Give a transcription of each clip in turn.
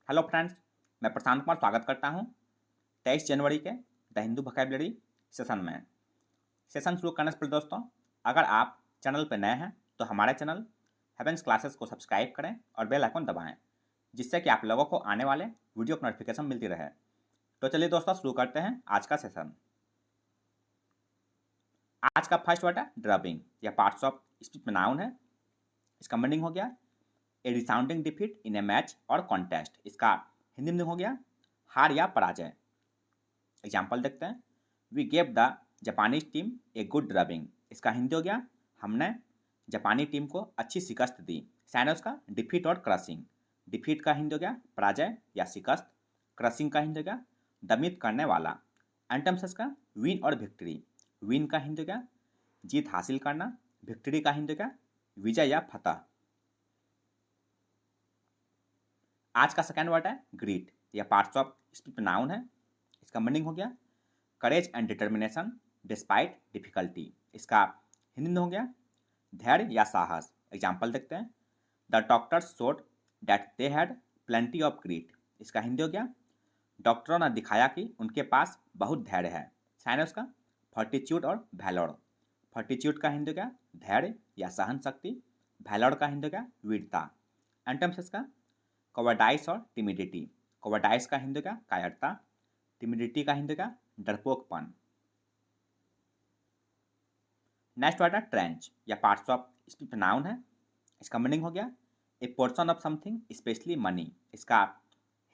Hello friends, मैं प्रशांत कुमार स्वागत करता हूं 23 जनवरी के द हिंदू वोकैबुलरी सेशन में। सेशन शुरू करने से पहले दोस्तों, अगर आप चैनल पर नए हैं तो हमारे चैनल हेवेंस क्लासेस को सब्सक्राइब करें और बेल आइकन दबाएं, जिससे कि आप लोगों को आने वाले वीडियो की नोटिफिकेशन मिलती रहे। तो चलिए दोस्तों, शुरू करते हैं आज का सेशन। आज का फर्स्ट वर्ड है ड्रबिंग या पार्ट्स ऑफ स्पीच में नाउन है। इसका मीनिंग हो गया a resounding defeat in a match और कॉन्टेस्ट। इसका हिंदी में हो गया हार या पराजय। एग्जाम्पल देखते हैं। We gave the Japanese team a good drubbing. इसका हिंदी हो गया हमने जापानी टीम को अच्छी शिकस्त दी। साइनस का डिफीट और क्रशिंग। डिफीट का हिंदी हो गया पराजय या शिकस्त। क्रशिंग का हिंदी हो गया दमित करने वाला। एंटम्स का विन और विक्ट्री। विन का हिंदी हो गया जीत हासिल करना। विक्ट्री का हिंदी हो गया विजय या फतह। आज का सेकेंड वर्ड है ग्रीट या पार्ट्स ऑफ स्पीच नाउन है। इसका मीनिंग हो गया courage and determination despite difficulty. इसका हिंदी में हो गया धैर्य या साहस। एग्जाम्पल देखते हैं। The doctors showed that they had plenty of greet. इसका हिंदी हो गया डॉक्टरों ने दिखाया कि उनके पास बहुत धैर्य है। साइनस का फॉर्टिट्यूड और वैलोर। फॉर्टिट्यूड का हिंदी हो गया धैर्य या सहन शक्ति। वैलोर का हिंदी हो गया वीरता। एंटम्स का कोवर्डाइस और टिमिडिटी। कोवर्डाइस का हिंदी हो गया कायरता। टिमिडिटी का हिंदी हो गया डरपोकपन। नेक्स्ट वर्ड है ट्रेंच या पार्ट्स ऑफ स्पीच नाउन है। इसका मीनिंग हो गया ए portion of something specially money. इसका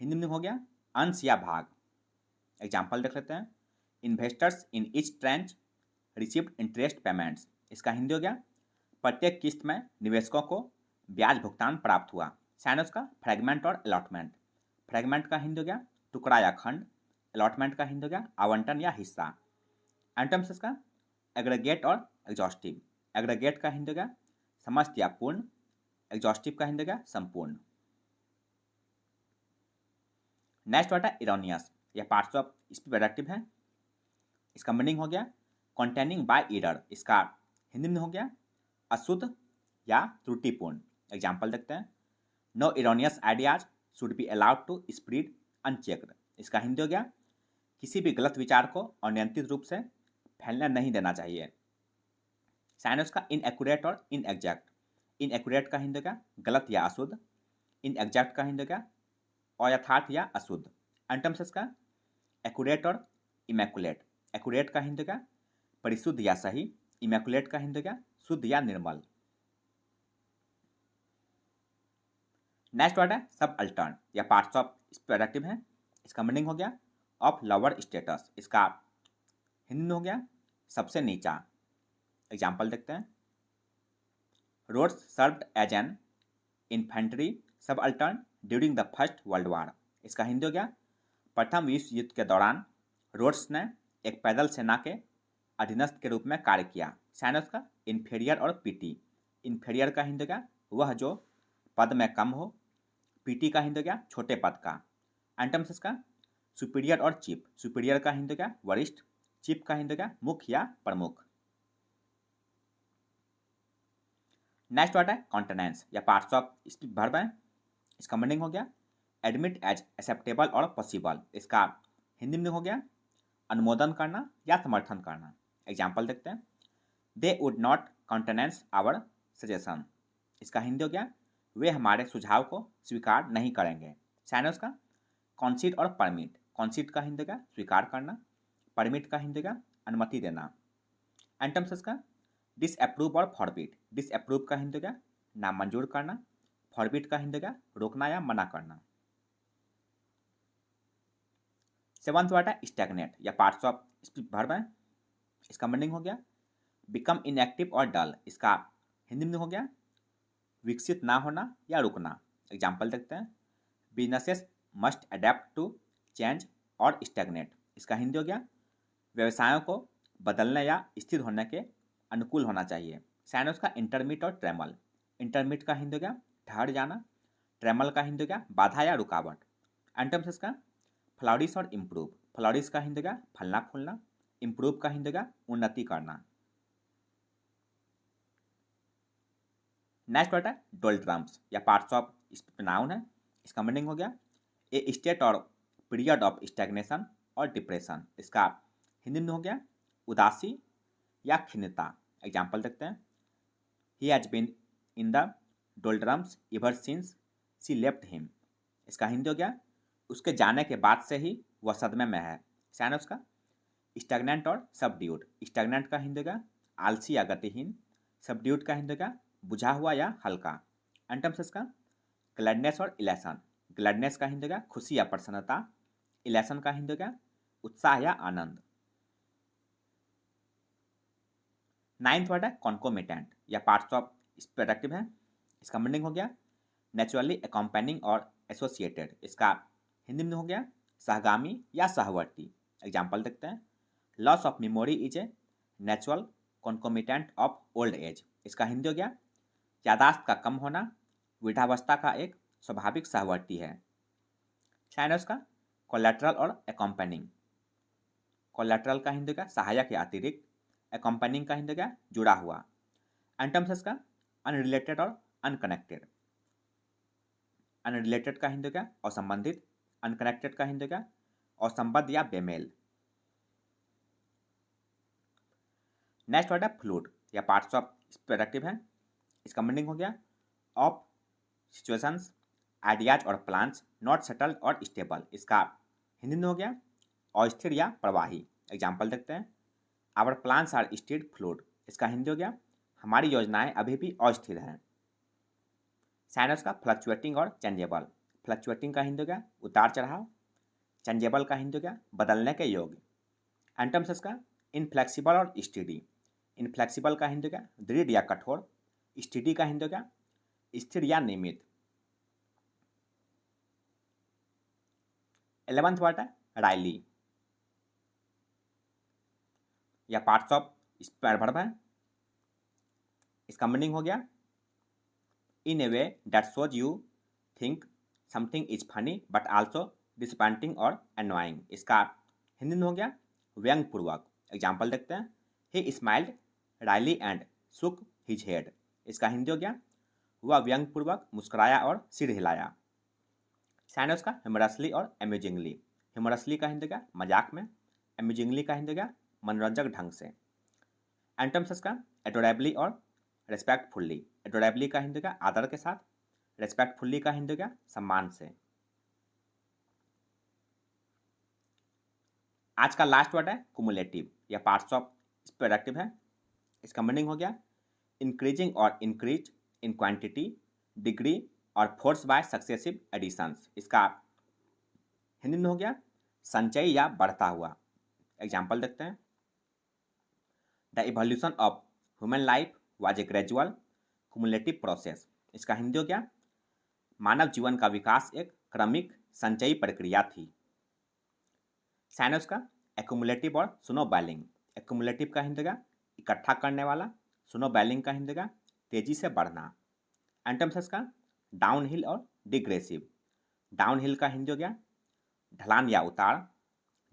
हिंदी में हो गया अंश या भाग। एग्जाम्पल देख लेते हैं। Investors in each trench received interest payments. इसका हिंदी हो गया प्रत्येक किस्त में निवेशकों को ब्याज भुगतान प्राप्त हुआ। साइनस का फ्रेगमेंट और अलॉटमेंट। फ्रेगमेंट का हिंदी हो गया टुकड़ा या खंड। अलॉटमेंट का हिंदी हो गया आवंटन या हिस्सा। एंटम्स का एग्रीगेट और एग्जॉस्टिव। एग्रीगेट का हिंदी हो गया समस्त या पूर्ण। एग्जॉस्टिव का हिंदी हो गया संपूर्ण। नेक्स्ट वर्ड है इरोनियस या पार्ट्स ऑफ स्पीच एडजेक्टिव है। इसका मीनिंग हो गया कॉन्टेनिंग बाय एरर। इसका हिंदी में हो गया अशुद्ध या त्रुटिपूर्ण। एग्जाम्पल देखते हैं। No erroneous ideas should be allowed to spread unchecked. इसका हिंदी हो गया किसी भी गलत विचार को अनियंत्रित रूप से फैलने नहीं देना चाहिए। साइनस का इनएक्यूरेट और इनएग्जैक्ट। इनएक्यूरेट का हिंदी का गलत या अशुद्ध। इनएग्जैक्ट का हिंदी का अयथार्थ या अशुद्ध। एंटम्स का एक्यूरेट और इमैकुलेट। एक्यूरेट का हिंदी का परिशुद्ध या सही। इमैकुलेट का हिंदी का शुद्ध या निर्मल। नेक्स्ट वर्ड है सब अल्टर्न या पार्ट्स ऑफ एडजेक्टिव है। इसका मीनिंग हो गया ऑफ लोअर स्टेटस। इसका हिंदी में हो गया सबसे नीचा। एग्जाम्पल देखते हैं। Rhodes served as an infantry subaltern during the First World War. इसका हिंदी हो गया प्रथम विश्व युद्ध के दौरान रोड्स ने एक पैदल सेना के अधीनस्थ के रूप में कार्य किया। साइनस का इन्फीरियर और पीटी। इन्फीरियर का हिंदी का वह जो पद में कम हो। पीटी का हिंदी का छोटे पद का। एंटम्स का सुपीरियर और चीफ। सुपीरियर का हिंदी का वरिष्ठ। चीफ का हिंदी का मुख्य या प्रमुख। नेक्स्ट वर्ड है कॉन्टेनेंस या पार्ट्स ऑफ स्पीच वर्ब है। इसका मीनिंग हो गया एडमिट एज एक्सेप्टेबल और पॉसिबल। इसका हिंदी में हो गया अनुमोदन करना या समर्थन करना। एग्जाम्पल देखते हैं। They would not countenance our suggestion. इसका हिंदी हो गया वे हमारे सुझाव को स्वीकार नहीं करेंगे। साइनस का कॉन्सीड और परमिट। कॉन्सीड का हिंदी का स्वीकार करना। परमिट का हिंदी का अनुमति देना। एंटम्स का डिसअप्रूव और फॉरबिट। डिसअप्रूव का हिंदी का नामंजूर करना। फॉरबिट का हिंदी का रोकना या मना करना। सेवंथ वर्ड है स्टैग्नेट या पार्ट्स ऑफ स्पीच वर्ब है। इसका मीनिंग हो गया बिकम इनएक्टिव और डल। इसका हिंदी में हो गया विकसित ना होना या रुकना। एग्जाम्पल देखते हैं। Businesses must adapt to change और स्टैग्नेट। इसका हिंदी हो गया व्यवसायों को बदलने या स्थिर होने के अनुकूल होना चाहिए। साइनस का इंटरमीट और ट्रेमल। इंटरमीट का हिंदी हो गया ठहर जाना। ट्रेमल का हिंदी हो गया बाधा या रुकावट। एंटम्स का फ्लॉरिश और इम्प्रूव। फ्लॉरिश का हिंदी का फलना फूलना। इम्प्रूव का हिंदी का उन्नति करना। नेक्स्ट वर्ड है डोल्ट्रम्स या पार्ट्स ऑफ स्पीच नाउन है। इसका मीनिंग हो गया ए स्टेट और पीरियड ऑफ स्टैग्नेशन और डिप्रेशन। इसका हिंदी में हो गया उदासी या खिन्नता। एग्जाम्पल देखते हैं। He has been in the doldrums ever since she left him. इसका हिंदी हो गया उसके जाने के बाद से ही वह सदमे में है। सैन उसका स्टैग्नेंट और सबड्यूड। स्टैग्नेंट का हिंदी का आलसी या गतिहीन। सबड्यूड का हिंदी का बुझा हुआ या हल्का। एंटम्स इसका ग्लैडनेस और इलेशन। ग्लैडनेस का हिंदी का खुशी या प्रसन्नता। इलेशन का हिंदी का उत्साह या आनंद। नाइन्थ वर्ड है कॉन्कोमिटेंट या पार्ट्स ऑफ स्पेक्टिव है। इसका मीनिंग हो गया नेचुरली अकम्पेनिंग और एसोसिएटेड। इसका हिंदी में हो गया सहगामी या सहवर्ती। एग्जाम्पल देखते हैं। Loss of memory is a natural concomitant of old age. इसका हिंदी हो गया यादाश्त का कम होना वृद्धावस्था का एक स्वाभाविक सहवर्ती है। चाइनस का कोलेट्रल और अकम्पेनिंग। कोलेट्रल का हिंदी का सहायक या अतिरिक्त। अकम्पेनिंग का हिंदी का जुड़ा हुआ। एंटम्स का अनरिलेटेड और अनकनेक्टेड। अनरिलेटेड का हिंदी का असंबंधित। अनकनेक्टेड का हिंदी का असंबद्ध या बेमेल। नेक्स्ट वर्ड है फ्लूइड या पार्ट्स ऑफ प्रोडक्टिव है। इसका मीनिंग हो गया ऑफ सिचुएशंस आइडियाज और प्लान्स नॉट सेटल्ड और स्टेबल। इसका हिंदी में हो गया अस्थिर या प्रवाही। एग्जाम्पल देखते हैं। Our plans are still fluid. इसका हिंदी हो गया हमारी योजनाएं अभी भी अस्थिर हैं। साइनस का फ्लक्चुएटिंग और चेंजेबल। फ्लक्चुएटिंग का हिंदी हो गया उतार चढ़ाव। चेंजेबल का हिंदी हो गया बदलने के योग्य। एंटम्स का इनफ्लेक्सिबल और स्टेडी। इनफ्लेक्सिबल का हिंदी हो गया दृढ़ या कठोर। स्टेडी का हिंदी हो गया स्थिर या नियमित। 11th वर्ड है राइली या पार्ट्स ऑफ वर्ब है। इसका मीनिंग हो गया in a way that shows you think something is funny but also disappointing और एनोइंग। इसका हिंदी में हो गया व्यंग पूर्वक। एग्जाम्पल देखते हैं। He smiled wryly and shook his head. इसका हिंदी हो गया वह व्यंग पूर्वक मुस्कुराया और सिर हिलाया। साइनस का ह्यूमरसली और अम्यूजिंगली। ह्यूमरसली का हिंदी का मजाक में। अम्यूजिंगली का हिंदी का मनोरंजक ढंग से। एंटम्स का एडोरेबली और रेस्पेक्टफुल्ली। एडोरेबली का हिंदी का आदर के साथ। रेस्पेक्टफुल्ली का हिंदी का सम्मान से। आज का लास्ट वर्ड है कुमुलेटिव या पार्ट्स ऑफ प्रोडक्टिव है। इसका मीनिंग हो गया इंक्रीजिंग और इंक्रीज इन क्वांटिटी डिग्री और फोर्स बाय सक्सेसिव एडिशंस। इसका हिंदी में हो गया संचय या बढ़ता हुआ। एग्जाम्पल देखते हैं। The evolution of human life was a gradual cumulative process. इसका हिंदी हो गया मानव जीवन का विकास एक क्रमिक संचयी प्रक्रिया थी। साइनस का एक्यूमुलेटिव और स्नोबॉलिंग। एक्यूमुलेटिव का हिंदी का इकट्ठा करने वाला। स्नोबॉलिंग का हिंदी का तेजी से बढ़ना। एंटम्स का डाउनहिल और डिग्रेसिव। डाउनहिल का हिंदी हो गया ढलान या उतार।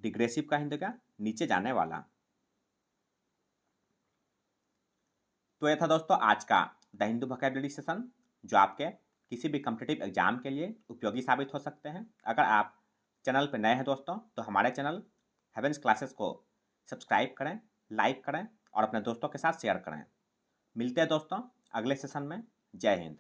डिग्रेसिव का हिंदी का नीचे जाने वाला। तो यह था दोस्तों आज का द हिंदू वोकैबुलरी सेशन जो आपके किसी भी कॉम्पिटिटिव एग्जाम के लिए उपयोगी साबित हो सकते हैं। अगर आप चैनल पर नए हैं दोस्तों तो हमारे चैनल हेवेंस क्लासेस को सब्सक्राइब करें, लाइक करें और अपने दोस्तों के साथ शेयर करें। मिलते हैं दोस्तों अगले सेशन में। जय हिंद।